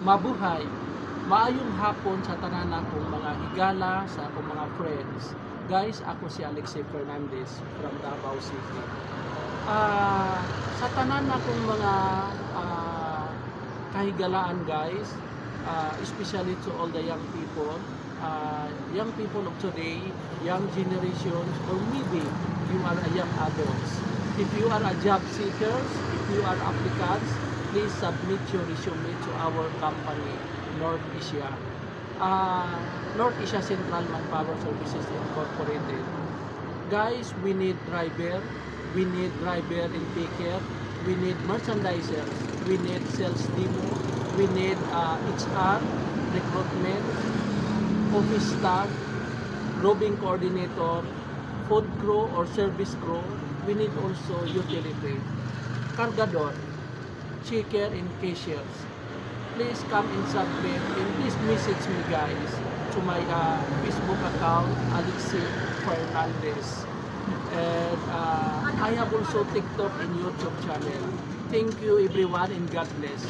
Mabuhay! Maayong hapon sa tanan akong mga higala, sa akong mga friends. Guys, ako si Alexei Fernandez from Davao City. Sa tanan akong mga kahigalaan guys, especially to all the young people of today, young generations, or maybe you are a young adults. If you are a job seekers, if you are applicants, please submit your resume to our company, North Asia. North Asia Central Manpower Services Incorporated. Guys, we need driver in picker, we need merchandisers, we need sales demo, we need HR, recruitment, office staff, roving coordinator, food crew or service crew. We need also utility, cargador, checker and cashiers. Please come and submit and please message me guys to my Facebook account, Alexei Fernandez. And I have also TikTok and YouTube channel. Thank you everyone and God bless.